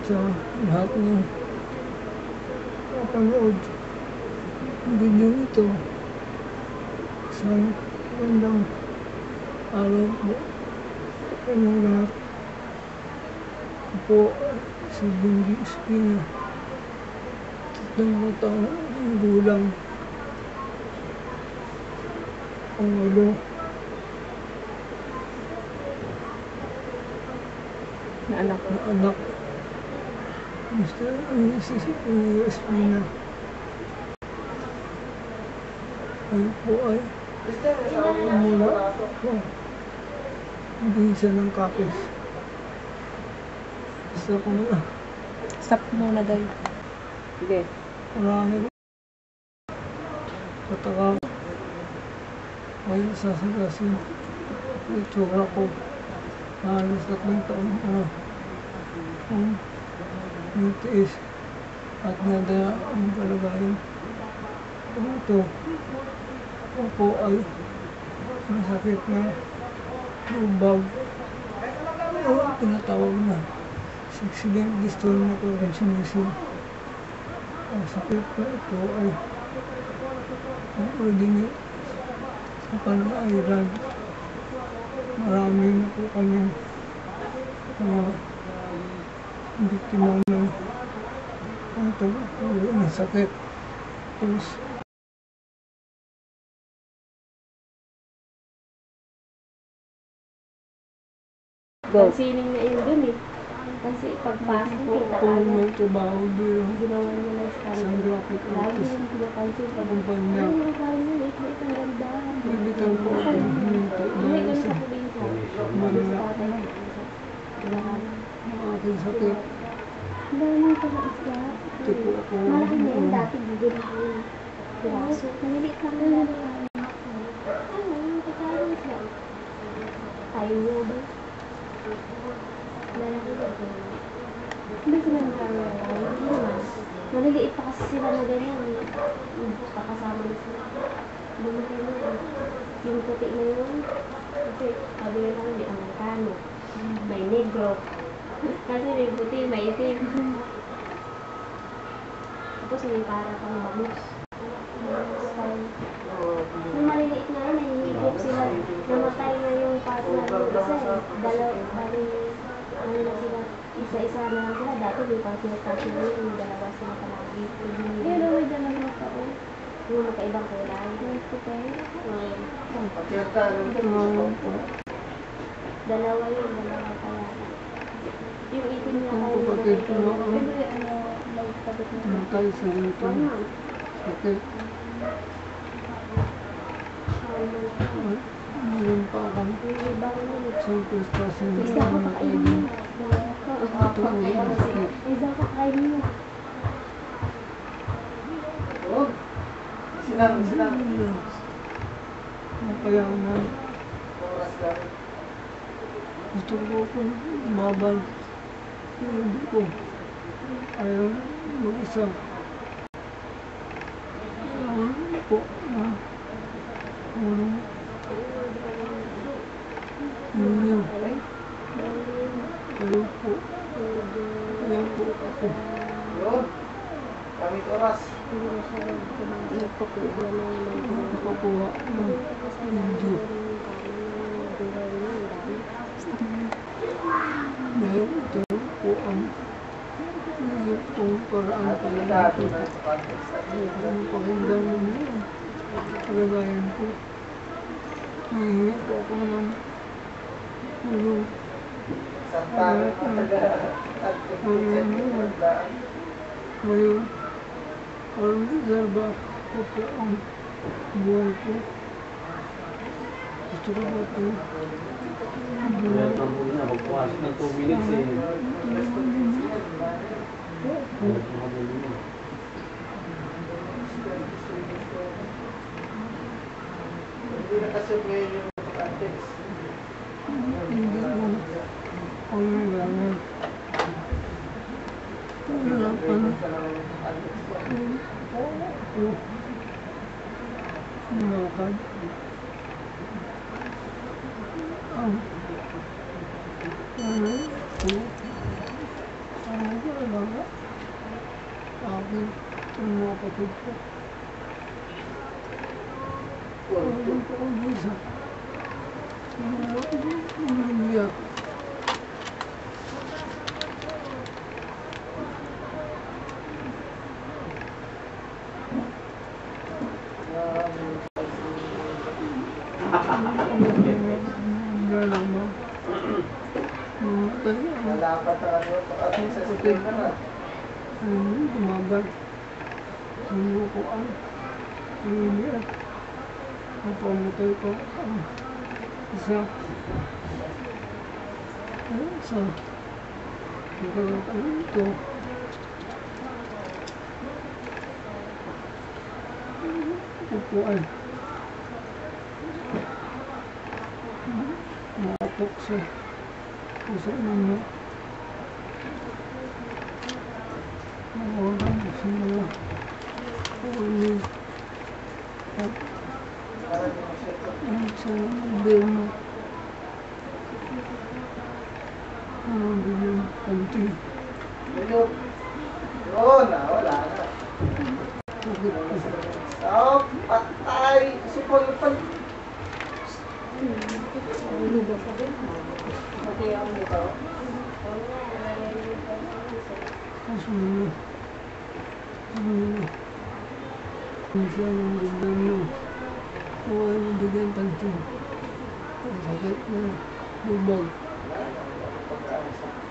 sa lahat ng kapanood video ito. Isang magandang araw po sa inyong lahat. Ako po si Benji Espina, 3 taong gulang, Pangulo. Na anak. Mr. and Mrs. Espina. Ayun po ay mula po bisa ng Kapis. Isa ko na. Stop muna dahil. Sige. Marami pataka ay sasagasin ang itsura ko. Halos 3 taon ang nitiis at nadala ang kalagayan. Ito ako po ay masakit na lubag o tinatawag na sigsiling dystonia tensionism. Ang sakit na ito ay ang original sa Panay-Island. Marami na po kami biktima ng sakit. Tapos Pansiling na yun dun eh. Kasi pagpasok kita kung may trabaho din ginawa niya ng stand. isang graphic Lagi artist yung pinapansin pa. kumpanya, Ay, parang yun eh. May itang ganda. hindi ka po ako huminto May dahil ganun sa sa probinsya. mga Lahat. aking sakit. Dami pa na isla. Ito po ako Malaki na yun dati. Bigyan ko yun. Piraso. Malilit lang na lang. Ano, yung kakaroon siya. Ayaw ba? Lalaki ba? Hindi sila nagkakaroon. Maliliit pa kasi sila na ganyan. Pakasama na sila. Lumaki na yun. Yung puti na yun. Kasi sabi nga lang, may Amerikano. May negro. Kasi may puti, may itim. Tapos may para pang bangus. Nung maliliit na yun, nahihigop sila. Namatay na yung partner ng isa eh. Bali, ano na sila, isa-isa na lang sila. Dati may partner yung dalawa sila palagi. Pero may dalawang tao. Yung magkaibang kulay. Yung puti. Dalawa kaya. Yung itim niya Ang kayo. kapatid ko na Nagkabit na. matay sa ito. Sakit. Meron pa akong isang prestasyon Isa na ka matay kainin din. mo. Ito ang sakit. Isa ka kainin mo. Makayanan. Gusto ko kung mabal. Hindi ko. Ayaw mag-isa. Ayaw po na ulong. Ninyo. Ayaw po. Ayaw po ako. Kami oras. Nakakuha ng video. Dahil ito po ang itong paraan talaga ito. Ang pakinggan ninyo ang kalagayan ko. Nahingi po ako ng tulong. Ngayon, parang reserva ko po ang buhay ko. Gusto ko ba ito? Magpuas ng 2 minutes eh. Hindi na kasi ngayon yung pag-antics. Hindi ko kailangan. Hirapan ko lumakad. Ang nanay ko ang Wala. Akin. Ang mga kapatid ko. Wala po ang isa. Wala po ang umiyak. Wala lang mo. Wala pa talaga. At sa sistema na. Umagal. Sinukuan. Umiyak. Napamatay ko ang isa. Isa. Nagkakaroon ito. Upuan. Matok siya. Puso ninyo. Mawagan sa mga uwi. At ang sa demo. Ang bilang kanti. Yun. Yun na, wala na. Pagkat ko. Stop! Patay! Si Paul pa. Kaso na. Kung siya ng bigyan nyo. Kung ay ng bigyan kanti. Ang sakit na bubag. Pagkaisa.